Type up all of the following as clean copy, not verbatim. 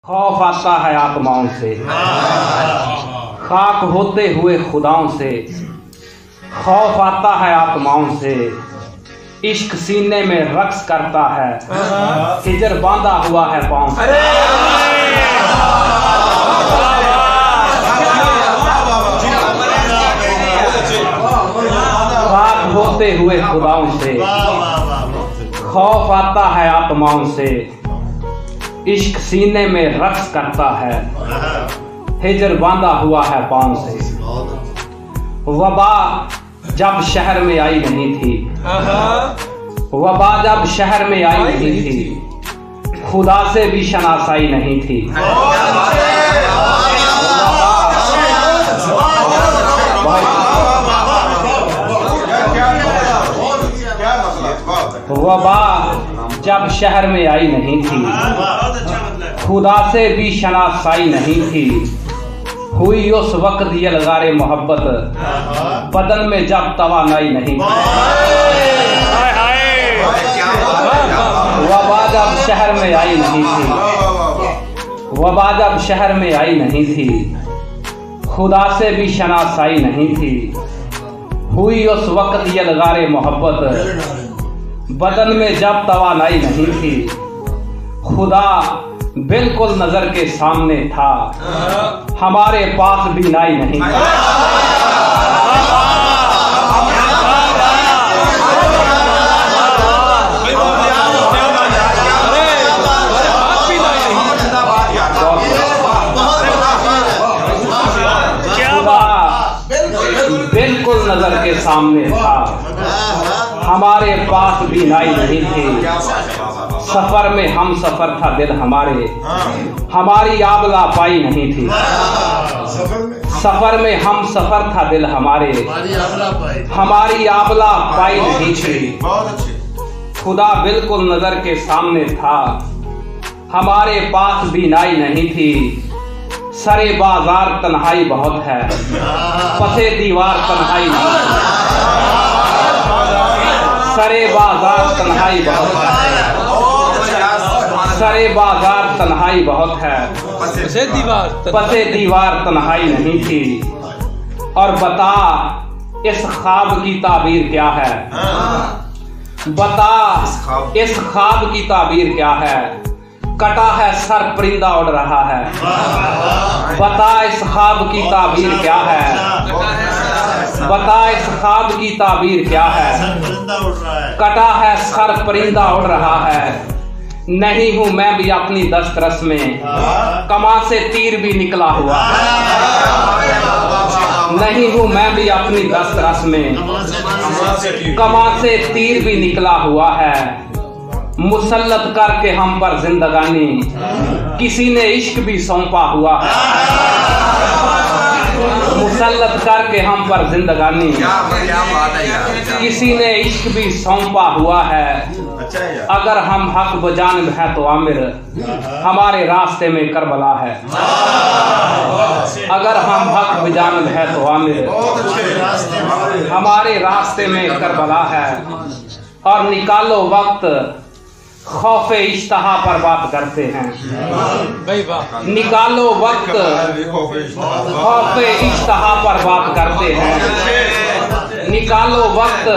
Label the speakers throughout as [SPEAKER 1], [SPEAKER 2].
[SPEAKER 1] खौफ आता है आत्माओं से, खाक होते हुए खुदाओं से। खौफ आता है आत्माओं से, इश्क सीने में रक्स करता है, हिजर बांधा हुआ है पाँव से। खाक होते हुए खुदाओं से, खौफ आता है आत्माओं से, इश्क सीने में रक्स करता है, हिजर बांधा हुआ है पाँव से। वबा जब शहर में आई नहीं थी, वबा जब शहर में आई नहीं थी, खुदा से भी शनासाई नहीं थी। वबा जब शहर में आई नहीं थी, खुदा से भी शनासाई नहीं थी। हुई उस वक्त ये लगारे मोहब्बत, बदन में जब तवानाई नहीं थी। वबा जब शहर में आई नहीं थी, वबा जब शहर में आई नहीं थी, खुदा से भी शनासाई नहीं थी। हुई उस वक्त ये लगारे मोहब्बत, बदन में जब तवानाई नहीं थी। खुदा बिल्कुल नजर के सामने था, हमारे पास भी नाई नहीं था। बिल्कुल नजर के सामने था, हमारे पास भी नाई नहीं थी। सफर में हम सफर था दिल हमारे, हमारी आबला पाई नहीं थी। सफर में हम सफर था दिल हमारे, हमारी आबला पाई नहीं थी। खुदा बिल्कुल नजर के सामने था, हमारे पास भी नाई नहीं थी। सरे बाजार तन्हाई बहुत है, पसे दीवार तन्हाई नहीं है। सरे बाजार तन्हाई बहुत है, सरे बाजार तन्हाई बहुत है, पसे दीवार तन्हाई नहीं थी। और बता इस ख्वाब की ताबीर क्या है, बता इस ख्वाब की ताबीर क्या है। कटा है सर परिंदा उड़ रहा है, बता इस ख्वाब की ताबीर क्या है, बता इस ख्वाब की ताबीर क्या है। कटा है सर परिंदा उड़ रहा है, नहीं हूं मैं भी अपनी दस्तरस में, कमा से तीर भी निकला हुआ है। नहीं हूं मैं भी अपनी दस्तरस में, कमा से तीर भी निकला हुआ है। मुसल्लत करके हम पर जिंदगानी, किसी ने इश्क भी सौंपा हुआ है। मुसल्लत करके हम पर जिंदगानी, किसी ने इश्क भी सौंपा हुआ है। अगर हम हक बजानिब है तो आमिर, हमारे रास्ते में करबला है। अगर हम हक बजानिब है तो आमिर, हमारे रास्ते में करबला है। और निकालो वक्त, खौफे इश्तहा पर बात करते हैं। निकालो वक्त, खौफे इश्तहा पर बात करते हैं। निकालो वक्त,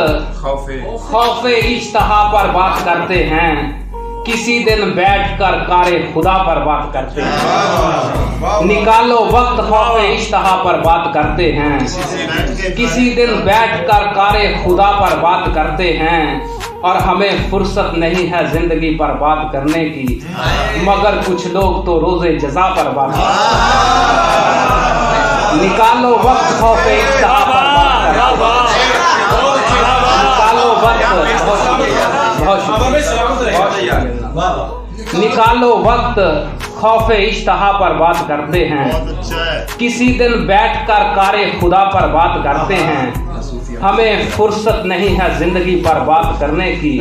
[SPEAKER 1] खौफे इश्तहा पर बात करते हैं। किसी दिन बैठकर कारे खुदा पर बात करते हैं। निकालो वक्त, खौफे इश्तहा पर बात करते हैं। किसी दिन बैठकर कारे खुदा पर बात करते हैं। और हमें फुर्सत नहीं है जिंदगी पर बात करने की, मगर कुछ लोग तो रोजे जजा पर बात करते हैं। निकालो वक्त, खौफे इश्तहा पर बात करते हैं। निकालो वक्त, निकालो वक्त, खौफे इश्तहा पर बात करते हैं। किसी दिन बैठकर कारे खुदा पर बात करते हैं। हमें फुर्सत नहीं है जिंदगी पर बात करने की,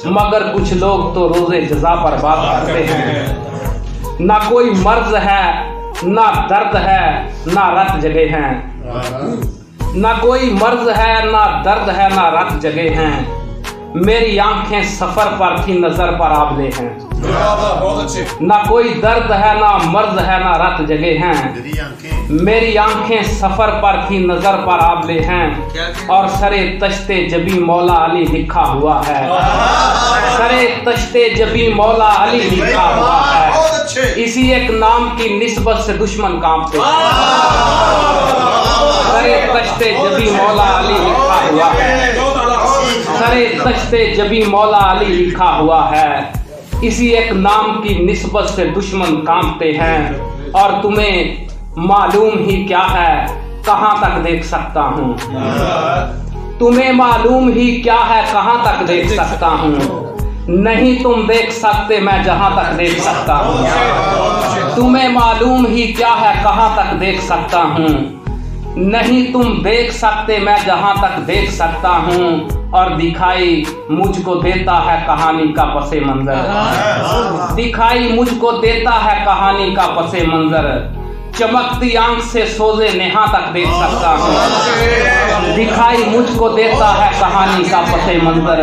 [SPEAKER 1] मगर कुछ लोग तो रोजे जजा पर बात करते हैं। ना कोई मर्ज है, ना दर्द है, ना रत जगे हैं। ना कोई मर्ज है, ना दर्द है, ना रत जगे हैं। मेरी आंखें सफर पर थी, नजर पर आबले हैं।
[SPEAKER 2] बहुत अच्छे।
[SPEAKER 1] ना कोई दर्द है, ना मर्द है, ना रात जगे हैं। मेरी आंखें सफर पर थी, नजर पर आबले हैं। और सरे तश्ते जबी मौला अली लिखा हुआ है। सरे तश्ते जबी मौला अली लिखा हुआ है। इसी एक नाम की निस्बत से दुश्मन कांपते हैं। सरे तश्ते जबी मौला अली लिखा हुआ है। सरे तश्ते जबी मौला अली लिखा हुआ है। इसी एक नाम की निस्बत से दुश्मन कांपते हैं। और तुम्हें मालूम ही क्या है, कहां तक देख सकता हूं। तुम्हें मालूम ही क्या है, कहां तक देख सकता हूं। नहीं तुम देख सकते, मैं जहां तक देख सकता हूं। तुम्हें मालूम ही क्या है, कहां तक देख सकता हूं। नहीं तुम देख सकते, मैं जहां तक देख सकता हूं। और दिखाई मुझको देता है कहानी का पसे मंजर। दिखाई मुझको देता है कहानी का पसे मंजर। चमकती आंख से सोजे नेहा तक देख सकता हूँ। दिखाई मुझको देता है कहानी का पसे मंजर।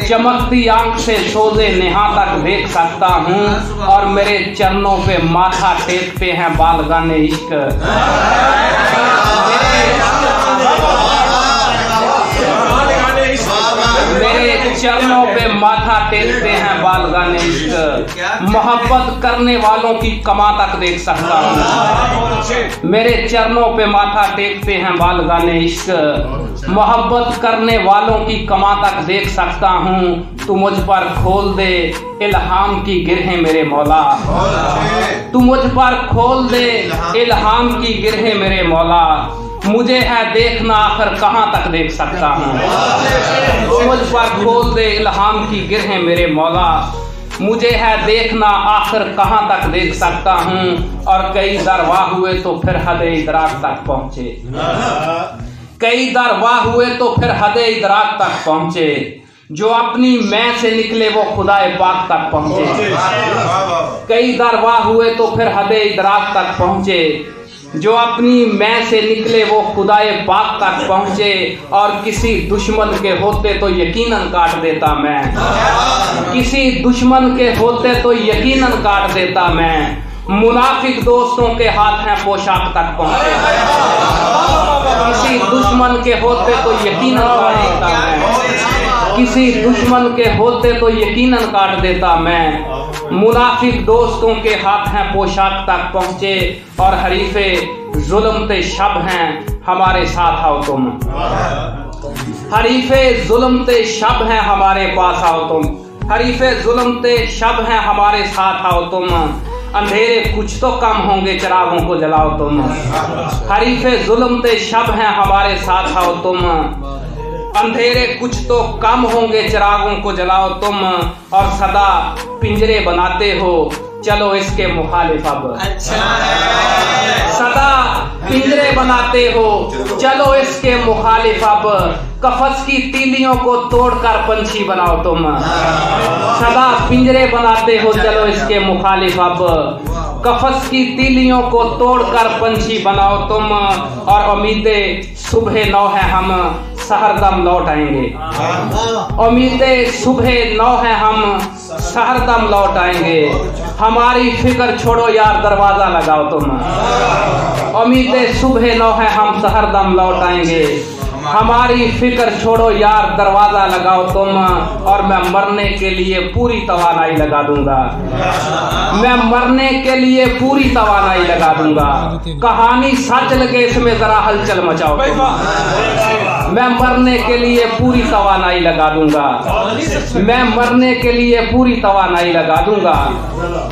[SPEAKER 1] चमकती आंख से सोजे नेहा तक देख सकता हूँ। और मेरे चरणों पे माथा टेकते हैं बालगाने इश्क। मेरे चरणों पे माथा टेकते हैं बालगाने इश्क। मोहब्बत करने वालों की कमा तक देख सकता हूँ। मेरे चरणों पे माथा टेकते हैं बालगाने इश्क। मोहब्बत करने वालों की कमा तक देख सकता हूँ। तू मुझ पर खोल दे इल्हाम की गिरहें मेरे मौला। तू मुझ पर खोल दे इल्हाम की गिरहें मेरे मौला। मुझे है देखना आखिर कहां तक देख सकता हूँ। मुझ पर खोल दे इल्हाम की गिरहें मेरे मौला। मुझे है देखना आखिर कहां तक देख सकता हूँ। और कई दरवाह हुए तो फिर हदे इदराक तक पहुंचे। कई दरवाह हुए तो फिर हदे इदराक तक पहुंचे। जो अपनी मैं से निकले वो खुदाए पाक तक पहुंचे। कई दरवाह हुए तो फिर हदे इदराक तक पहुंचे। जो अपनी मैं से निकले वो खुदाए पाक तक पहुंचे। और किसी दुश्मन के होते तो यकीनन काट देता मैं। किसी दुश्मन के होते तो यकीनन काट देता मैं। मुनाफिक दोस्तों के हाथ हैं पोशाक तक पहुंचे। किसी दुश्मन के होते तो यकीनन काट देता मैं। किसी दुश्मन के होते तो यकीनन काट देता मैं। मुनाफिक दोस्तों के हाथ हैं पोशाक तक पहुंचे। और हरीफे जुल्म ते शब हैं हमारे साथ आओ तुम। हरीफे जुल्म ते शब हैं हमारे पास आओ तुम। हरीफे जुल्म ते शब हैं हमारे साथ आओ तुम। अंधेरे कुछ तो कम होंगे चिरागों को जलाओ तुम। हरीफे जुल्म ते शब हैं हमारे साथ आओ तुम। अंधेरे कुछ तो कम होंगे चिरागों को जलाओ तुम। और सदा पिंजरे बनाते हो चलो इसके मुखालिफ अब। सदा पिंजरे बनाते हो चलो इसके मुखालिफ अब। कफस की तीलियों को तोड़कर पंछी बनाओ तुम। सदा पिंजरे बनाते हो चलो इसके मुखालिफ अब। कफस की तीलियों को तोड़कर पंछी बनाओ तुम। और उम्मीदें सुबह नौ है हम सहरदम लौट आएंगे। उम्मीदें सुबह नौ है हम सहरदम लौट आएंगे। हमारी फिक्र छोड़ो यार दरवाजा लगाओ तुम। उम्मीदें सुबह नौ है हम सहरदम लौट आएंगे। हमारी फिक्र छोड़ो यार दरवाजा लगाओ तुम। और मैं मरने के लिए पूरी तवानाई लगा दूंगा। मैं मरने के लिए पूरी तवानाई लगा दूंगा। कहानी सच लगे इसमें जरा हलचल मचाओ तुम। मैं मरने के लिए पूरी तवानाई लगा दूंगा। मैं मरने के लिए पूरी तवानाई लगा दूंगा।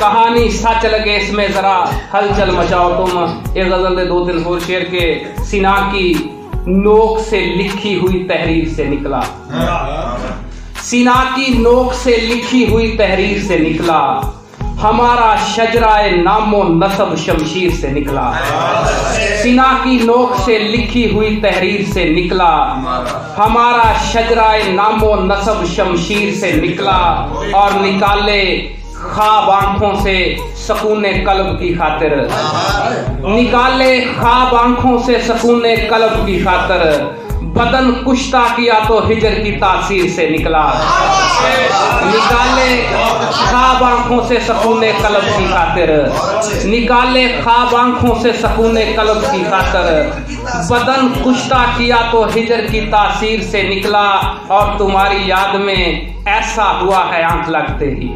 [SPEAKER 1] कहानी सच लगे इसमें जरा हलचल मचाओ तुम। एक गजल दे 2-3 और शेर के सीना की नोक से लिखी हुई तहरीर से निकला। सीना की नोक से लिखी हुई तहरीर से निकला। हमारा शजराए नामो नसब शमशीर से निकला। सीना की नोक से लिखी हुई तहरीर से निकला। हमारा शजराए नामो नसब शमशीर से निकला। और निकाले ख्वाब आंखों से सकूने कल्ब की खातिर। निकाले ख्वाब आंखों से सकूने कल्ब की खातिर। बदन कुश्ता किया तो हिजर की तासीर से निकला। निकाले ख्वाब आंखों से सकूने कल्ब की खातिर, निकाले ख्वाब आंखों से सकूने कल्ब की खातिर। बदन कुश्ता किया तो हिजर की तासीर से निकला, और तुम्हारी याद में ऐसा हुआ है आंख लगते ही,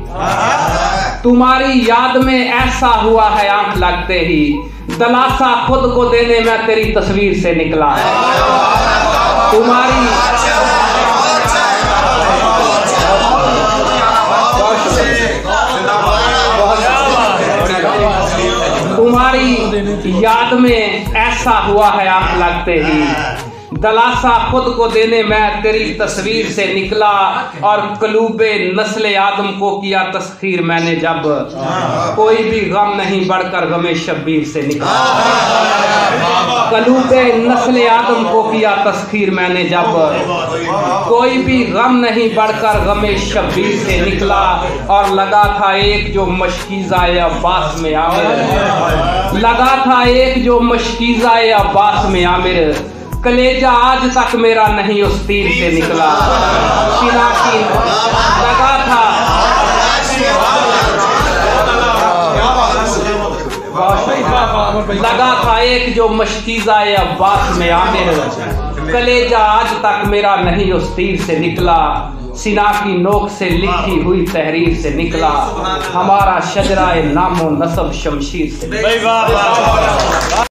[SPEAKER 1] तुम्हारी याद में ऐसा हुआ है आंख लगते ही। दलासा खुद को देने में तेरी तस्वीर से निकला। तुम्हारी याद में ऐसा हुआ है आंख लगते ही। दलासा खुद को देने में तेरी तस्वीर से निकला, और कलूबे नस्ले आदम को किया तस्खीर मैंने जब। कोई भी गम नहीं बढ़कर गमे शब्बीर से निकला। कलूबे नस्ले आदम को किया तस्खीर मैंने जब। कोई भी गम नहीं बढ़कर गमे शब्बीर से निकला, और लगा था एक जो मशकीज़ाए अब्बास में आमिर, लगा था एक जो मशकीज़ाए अब्बास में आमिर। कलेजा आज तक मेरा नहीं उस तीर से निकला। सिना की लगा था, लगा था एक जो मशकीज़ाए अब्बास में आमिर। कलेजा आज तक मेरा नहीं उस तीर से निकला। सिना की नोक से लिखी हुई तहरीर से निकला। हमारा शजराए नामो नसब शमशीर से।